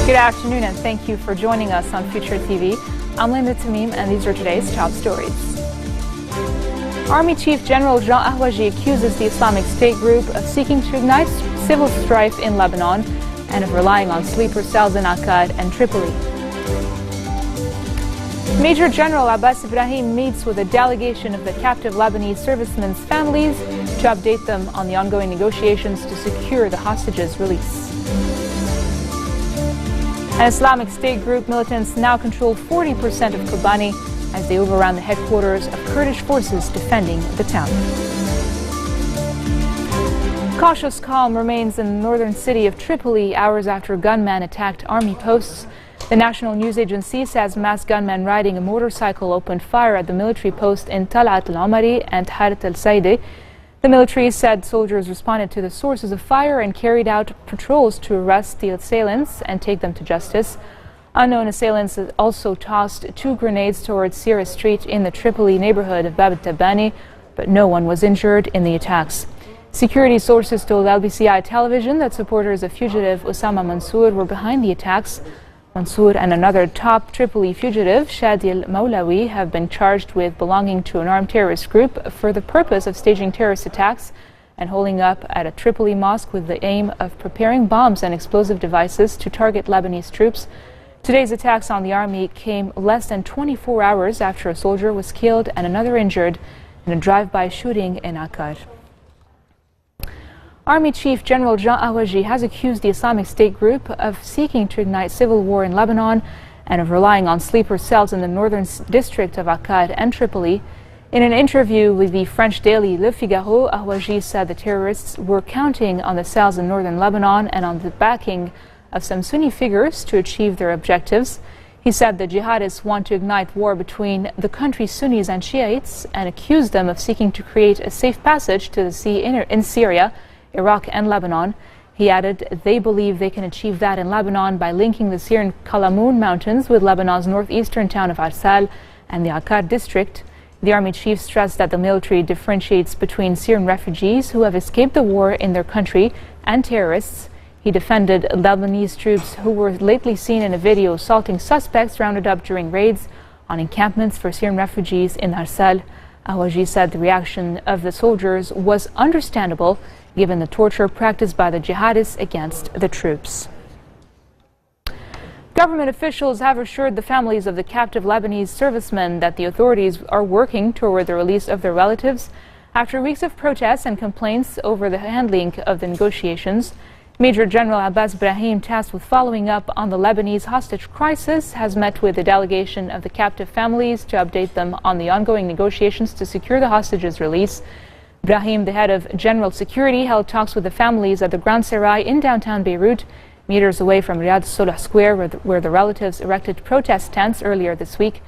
Good afternoon and thank you for joining us on FutureTV. I'm Linda Tamim and these are today's top stories. Army Chief General Jean Ahwaji accuses the Islamic State group of seeking to ignite civil strife in Lebanon and of relying on sleeper cells in Akkad and Tripoli. Major General Abbas Ibrahim meets with a delegation of the captive Lebanese servicemen's families to update them on the ongoing negotiations to secure the hostages' release. An Islamic State group militants now control 40% of Kobani as they overran the headquarters of Kurdish forces defending the town. Cautious calm remains in the northern city of Tripoli hours after a gunman attacked army posts. The national news agency says masked gunmen riding a motorcycle opened fire at the military post in Talat al-Omari and Harat al-Saidi. The military said soldiers responded to the sources of fire and carried out patrols to arrest the assailants and take them to justice. Unknown assailants also tossed 2 grenades towards Sierra Street in the Tripoli neighborhood of Bab al-Tabani, but no one was injured in the attacks. Security sources told LBCI television that supporters of fugitive Osama Mansour were behind the attacks. Mansour and another top Tripoli fugitive, Shadi al-Mawlawi, have been charged with belonging to an armed terrorist group for the purpose of staging terrorist attacks and holding up at a Tripoli mosque with the aim of preparing bombs and explosive devices to target Lebanese troops. Today's attacks on the army came less than 24 hours after a soldier was killed and another injured in a drive-by shooting in Akkad. Army Chief General Jean Ahwaji has accused the Islamic State group of seeking to ignite civil war in Lebanon and of relying on sleeper cells in the northern district of Akkad and Tripoli. In an interview with the French daily Le Figaro, Ahwaji said the terrorists were counting on the cells in northern Lebanon and on the backing of some Sunni figures to achieve their objectives. He said the jihadists want to ignite war between the country's Sunnis and Shiites and accused them of seeking to create a safe passage to the sea in Syria, Iraq and Lebanon. He added they believe they can achieve that in Lebanon by linking the Syrian Kalamoun mountains with Lebanon's northeastern town of Arsal and the Akkad district. The army chief stressed that the military differentiates between Syrian refugees who have escaped the war in their country and terrorists. He defended Lebanese troops who were lately seen in a video assaulting suspects rounded up during raids on encampments for Syrian refugees in Arsal. Ahwaji said the reaction of the soldiers was understandable given the torture practiced by the jihadists against the troops. Government officials have assured the families of the captive Lebanese servicemen that the authorities are working toward the release of their relatives. After weeks of protests and complaints over the handling of the negotiations, Major General Abbas Ibrahim, tasked with following up on the Lebanese hostage crisis, has met with a delegation of the captive families to update them on the ongoing negotiations to secure the hostages' release. Ibrahim, the head of General Security, held talks with the families at the Grand Serai in downtown Beirut, meters away from Riyadh Solah Square, where the relatives erected protest tents earlier this week.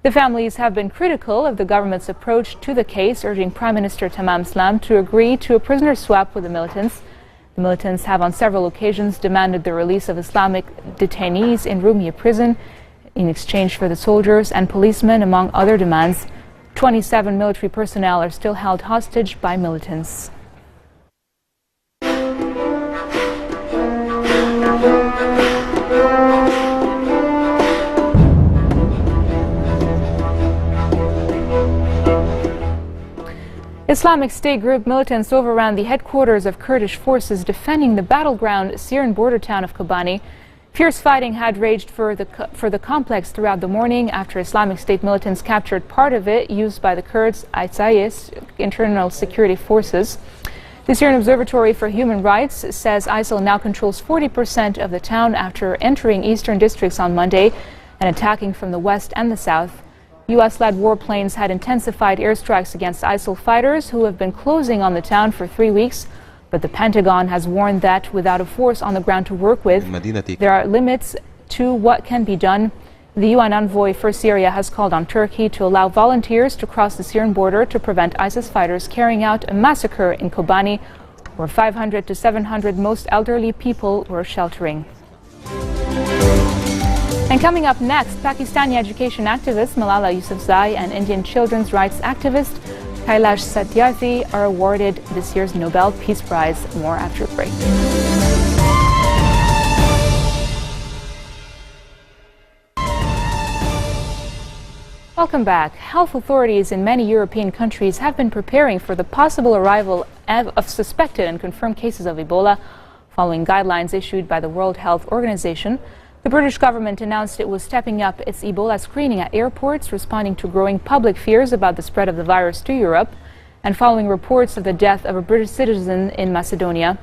The families have been critical of the government's approach to the case, urging Prime Minister Tamam Islam to agree to a prisoner swap with the militants. The militants have on several occasions demanded the release of Islamic detainees in Rumiyah prison in exchange for the soldiers and policemen, among other demands. 27 military personnel are still held hostage by militants. Islamic State group militants overran the headquarters of Kurdish forces defending the battleground Syrian border town of Kobani. Fierce fighting had raged for the complex throughout the morning after Islamic State militants captured part of it used by the Kurds' ISIS internal security forces. The Syrian Observatory for Human Rights says ISIL now controls 40% of the town after entering eastern districts on Monday and attacking from the west and the south. U.S.-led warplanes had intensified airstrikes against ISIL fighters who have been closing on the town for 3 weeks. But the Pentagon has warned that without a force on the ground to work with, there are limits to what can be done. The UN envoy for Syria has called on Turkey to allow volunteers to cross the Syrian border to prevent ISIS fighters carrying out a massacre in Kobani, where 500 to 700 most elderly people were sheltering. And coming up next, Pakistani education activist Malala Yousafzai and Indian children's rights activist Kailash Satyarthi are awarded this year's Nobel Peace Prize. More after a break. Welcome back. Health authorities in many European countries have been preparing for the possible arrival of suspected and confirmed cases of Ebola. Following guidelines issued by the World Health Organization, the British government announced it was stepping up its Ebola screening at airports, responding to growing public fears about the spread of the virus to Europe, and following reports of the death of a British citizen in Macedonia.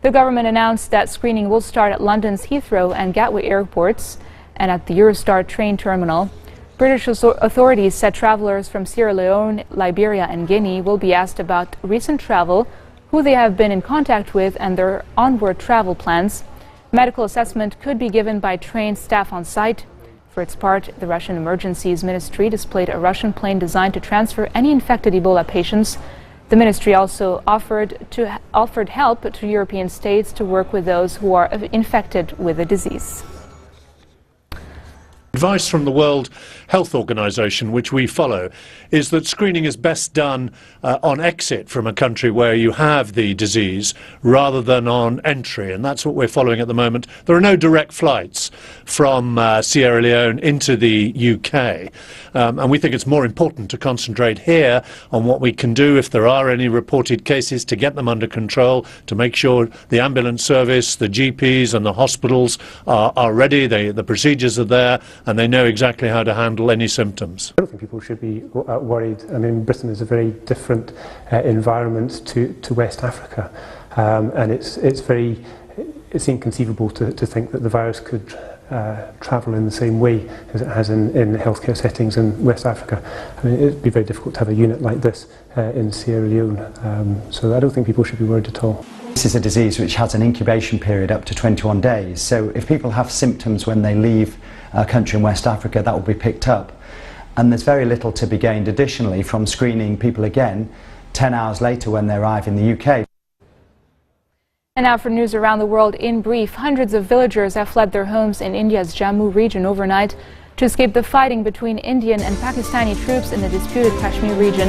The government announced that screening will start at London's Heathrow and Gatwick airports and at the Eurostar train terminal. British authorities said travellers from Sierra Leone, Liberia and Guinea will be asked about recent travel, who they have been in contact with and their onward travel plans. Medical assessment could be given by trained staff on site. For its part, the Russian Emergencies Ministry displayed a Russian plane designed to transfer any infected Ebola patients. The ministry also offered help to European states to work with those who are infected with the disease. Advice from the World Health Organization, which we follow, is that screening is best done on exit from a country where you have the disease rather than on entry, and that's what we're following at the moment. There are no direct flights from Sierra Leone into the UK, and we think it's more important to concentrate here on what we can do if there are any reported cases to get them under control, to make sure the ambulance service, the GPs and the hospitals are ready, the procedures are there, and they know exactly how to handle any symptoms. I don't think people should be worried. I mean, Britain is a very different environment to West Africa, and it's inconceivable to think that the virus could travel in the same way as it has in healthcare settings in West Africa. I mean, it'd be very difficult to have a unit like this in Sierra Leone, so I don't think people should be worried at all. This is a disease which has an incubation period up to 21 days, so if people have symptoms when they leave a country in West Africa, that will be picked up. And there's very little to be gained additionally from screening people again 10 hours later when they arrive in the UK. And now for news around the world in brief. Hundreds of villagers have fled their homes in India's Jammu region overnight to escape the fighting between Indian and Pakistani troops in the disputed Kashmir region.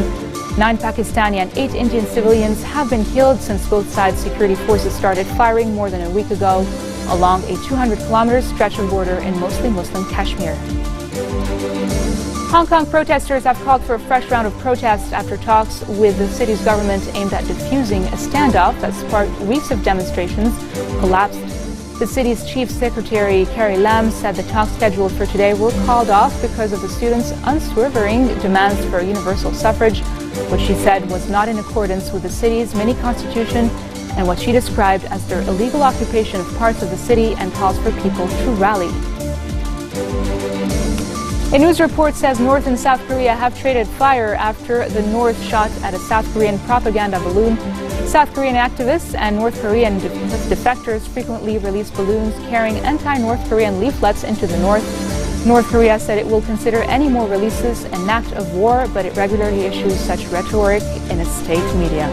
9 Pakistani and 8 Indian civilians have been killed since both sides' security forces started firing more than a week ago along a 200-kilometer stretch of border in mostly Muslim Kashmir. Hong Kong protesters have called for a fresh round of protests after talks with the city's government aimed at defusing a standoff that sparked weeks of demonstrations collapsed. The city's chief secretary, Carrie Lam, said the talks scheduled for today were called off because of the students' unswerving demands for universal suffrage, which she said was not in accordance with the city's mini-constitution and what she described as their illegal occupation of parts of the city, and calls for people to rally. A news report says North and South Korea have traded fire after the North shot at a South Korean propaganda balloon. South Korean activists and North Korean defectors frequently release balloons carrying anti-North Korean leaflets into the North. North Korea said it will consider any more releases an act of war, but it regularly issues such rhetoric in its state media.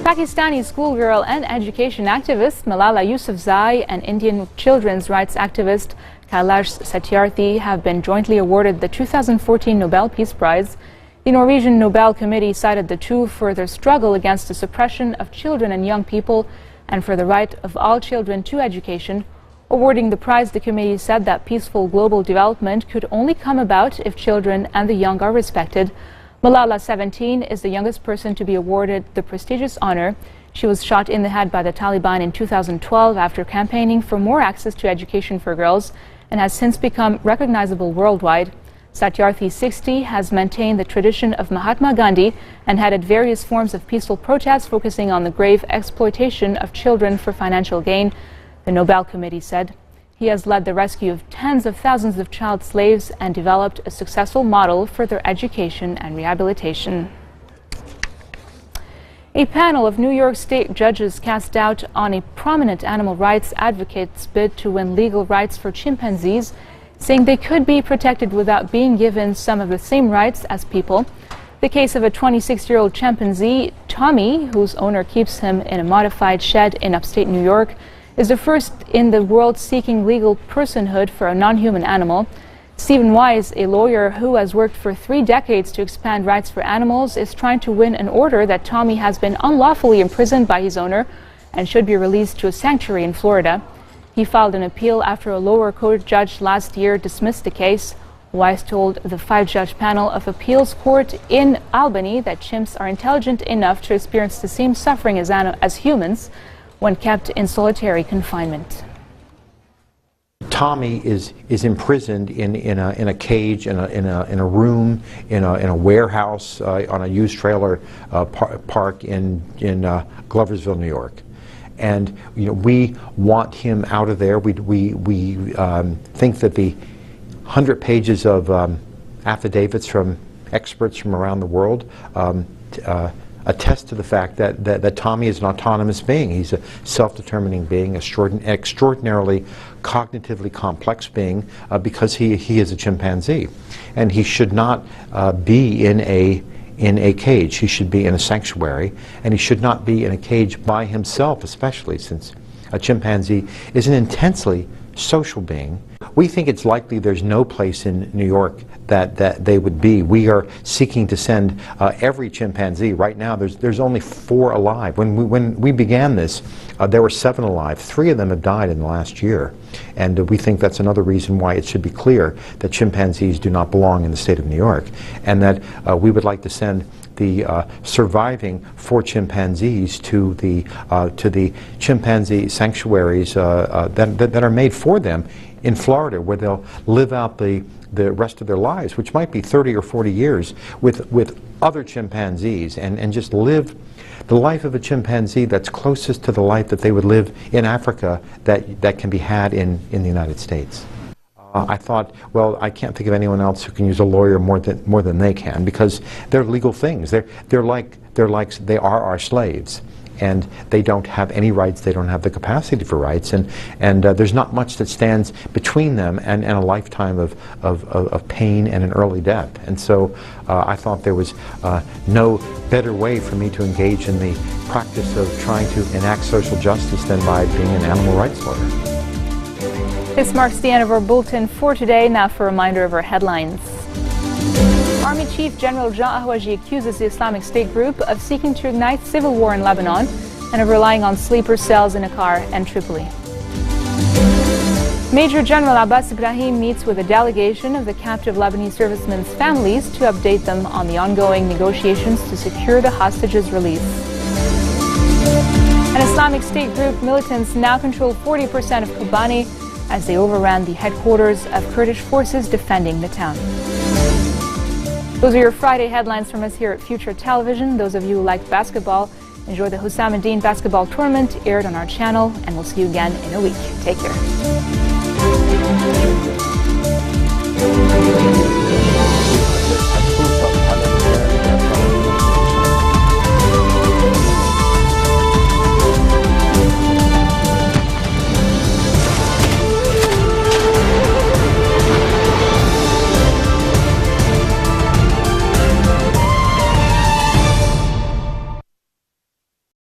Pakistani schoolgirl and education activist Malala Yousafzai and Indian children's rights activist Kailash Satyarthi have been jointly awarded the 2014 Nobel Peace Prize. The Norwegian Nobel Committee cited the two for their struggle against the suppression of children and young people and for the right of all children to education. Awarding the prize, the committee said that peaceful global development could only come about if children and the young are respected. Malala, 17, is the youngest person to be awarded the prestigious honor. She was shot in the head by the Taliban in 2012 after campaigning for more access to education for girls and has since become recognizable worldwide. Satyarthi, 60, has maintained the tradition of Mahatma Gandhi and headed various forms of peaceful protests focusing on the grave exploitation of children for financial gain. The Nobel Committee said he has led the rescue of tens of thousands of child slaves and developed a successful model for their education and rehabilitation. A panel of New York State judges cast doubt on a prominent animal rights advocate's bid to win legal rights for chimpanzees, saying they could be protected without being given some of the same rights as people. The case of a 26-year-old chimpanzee, Tommy, whose owner keeps him in a modified shed in upstate New York, is the first in the world seeking legal personhood for a non-human animal. Stephen Wise, a lawyer who has worked for 3 decades to expand rights for animals, is trying to win an order that Tommy has been unlawfully imprisoned by his owner and should be released to a sanctuary in Florida. He filed an appeal after a lower court judge last year dismissed the case. Wise told the 5-judge panel of appeals court in Albany that chimps are intelligent enough to experience the same suffering as humans when kept in solitary confinement. Tommy is imprisoned in a cage, in a room, in a warehouse, on a used trailer park in Gloversville, New York. And we want him out of there. We think that the 100 pages of affidavits from experts from around the world attest to the fact that Tommy is an autonomous being. He's a self-determining being, extraordinarily cognitively complex being, because he is a chimpanzee. And he should not be in a cage. He should be in a sanctuary, and he should not be in a cage by himself, especially since a chimpanzee is an intensely social being. We think it's likely there's no place in New York that they would be. We are seeking to send every chimpanzee. Right now there's only 4 alive. When we began this, there were 7 alive. 3 of them have died in the last year. And we think that's another reason why it should be clear that chimpanzees do not belong in the state of New York, and that we would like to send the surviving 4 chimpanzees to the chimpanzee sanctuaries that are made for them in Florida, where they'll live out the rest of their lives, which might be 30 or 40 years, with other chimpanzees, and just live the life of a chimpanzee that's closest to the life that they would live in Africa that can be had in the United States. I thought, well, I can't think of anyone else who can use a lawyer more than they can, because they're legal things. They are our slaves, and they don't have any rights. They don't have the capacity for rights, and there's not much that stands between them and a lifetime of pain and an early death. And so I thought there was no better way for me to engage in the practice of trying to enact social justice than by being an animal rights lawyer. This marks the end of our bulletin for today. Now for a reminder of our headlines. Army Chief General Jean Ahouaji accuses the Islamic State group of seeking to ignite civil war in Lebanon and of relying on sleeper cells in Akkar and Tripoli. Major General Abbas Ibrahim meets with a delegation of the captive Lebanese servicemen's families to update them on the ongoing negotiations to secure the hostages' release. An Islamic State group militants now control 40% of Kobani as they overran the headquarters of Kurdish forces defending the town. Those are your Friday headlines from us here at Future Television. Those of you who like basketball, enjoy the Hussam Ad-Din basketball tournament aired on our channel, and we'll see you again in a week. Take care.